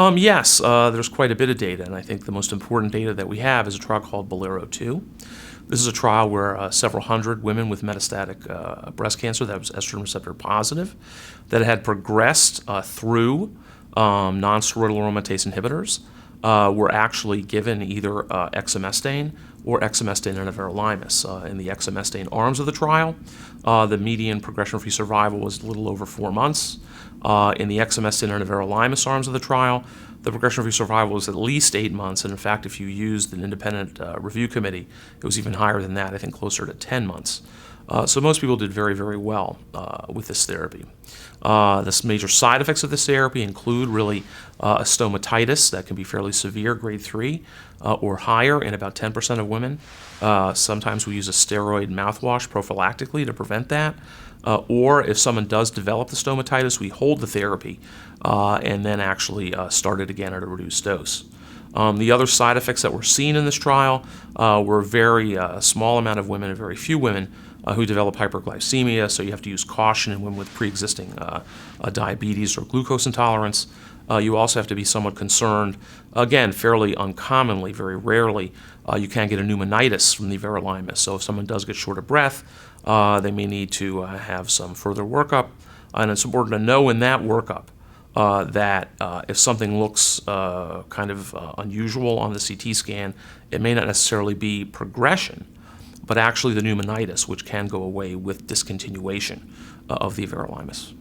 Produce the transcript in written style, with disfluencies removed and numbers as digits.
Yes, there's quite a bit of data, and I think the most important data that we have is a trial called Bolero-2. This is a trial where several hundred women with metastatic breast cancer that was estrogen receptor positive, that had progressed through non-steroidal aromatase inhibitors, were actually given either exemestane or exemestane and everolimus. In the exemestane arms of the trial, the median progression-free survival was a little over 4 months. In the exemestane and everolimus arms of the trial, the progression-free survival was at least 8 months, and in fact, if you used an independent review committee, it was even higher than that, I think closer to 10 months. So most people did very, very well with this therapy. The major side effects of this therapy include really a stomatitis that can be fairly severe, grade 3 or higher in about 10% of women. Sometimes we use a steroid mouthwash prophylactically to prevent that. Or if someone does develop the stomatitis, we hold the therapy and then actually start it again at a reduced dose. The other side effects that were seen in this trial were a very small amount of women, and very few women who develop hyperglycemia, so you have to use caution in women with pre-existing diabetes or glucose intolerance. You also have to be somewhat concerned, again, fairly uncommonly, very rarely, you can get a pneumonitis from the everolimus. So if someone does get short of breath, they may need to have some further workup. And it's important to know in that workup that if something looks kind of unusual on the CT scan, it may not necessarily be progression, but actually the pneumonitis, which can go away with discontinuation of the everolimus.